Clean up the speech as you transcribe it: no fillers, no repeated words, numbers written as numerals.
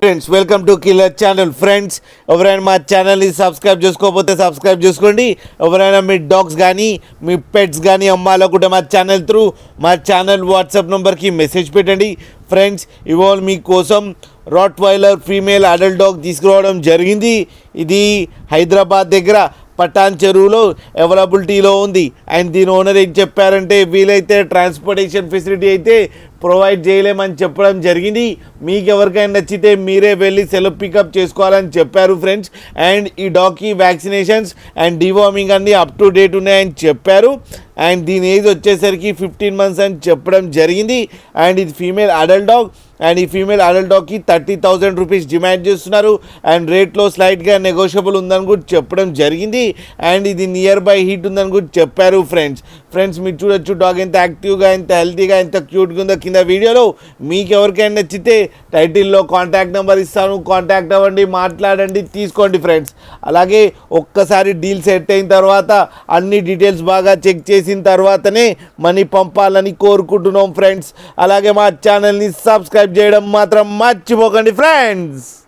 Friends welcome to killer channel. Friends ఎవరైనా మా ఛానల్ని సబ్స్క్రైబ్ చేసుకోకపోతే సబ్స్క్రైబ్ చేసుకోండి. ఎవరైనా మీ డాగ్స్ కానీ మీ పెట్స్ కానీ అమ్మాలనుకుంటే మా ఛానల్ వాట్సాప్ నెంబర్కి మెసేజ్ పెట్టండి. ఫ్రెండ్స్ ఇవాళ మీకోసం రాట్ వైలర్ ఫీమేల్ అడల్ట్ డాగ్ తీసుకురావడం జరిగింది. ఇది హైదరాబాద్ దగ్గర పటాన్ చెరువులో అవైలబిలిటీలో ఉంది. అండ్ దీని ఓనర్ ఏం చెప్పారంటే వీలైతే ట్రాన్స్పోర్టేషన్ ఫెసిలిటీ అయితే ప్రొవైడ్ చేయలేమని చెప్పడం జరిగింది. మీకు ఎవరికైనా నచ్చితే మీరే వెళ్ళి సెల్ఫ్ పికప్ చేసుకోవాలని చెప్పారు ఫ్రెండ్స్. అండ్ ఈ డాగ్కి వ్యాక్సినేషన్స్ అండ్ డివార్మింగ్ అన్నీ అప్ టు డేట్ ఉన్నాయని చెప్పారు. అండ్ దీని ఏజ్ వచ్చేసరికి 15 months అని చెప్పడం జరిగింది. అండ్ ఇది ఫీమేల్ అడల్ట్ డాగ్. అండ్ ఈ ఫీమేల్ అడల్ట్ డాగ్కి 30,000 రూపీస్ డిమాండ్ చేస్తున్నారు. అండ్ రేట్లో స్లైట్గా నెగోషియబుల్ ఉందని కూడా చెప్పడం జరిగింది. అండ్ ఇది నియర్ బై హీట్ ఉందని కూడా చెప్పారు ఫ్రెండ్స్ మీరు చూడొచ్చు డాగ్ ఎంత యాక్టివ్గా, ఎంత హెల్తీగా, ఎంత క్యూట్గా ఉందో కింద వీడియోలో. మీకు ఎవరికైనా నచ్చితే టైటిల్లో కాంటాక్ట్ నెంబర్ ఇస్తాను, కాంటాక్ట్ అవ్వండి, మాట్లాడండి, తీసుకోండి ఫ్రెండ్స్. అలాగే ఒక్కసారి డీల్ సెట్ అయిన తర్వాత అన్ని డీటెయిల్స్ బాగా చెక్ చేసిన తర్వాతనే మనీ పంపాలని కోరుకుంటున్నాం ఫ్రెండ్స్. అలాగే మా ఛానల్ని సబ్స్క్రైబ్ చేయడం మాత్రం మర్చిపోకండి ఫ్రెండ్స్.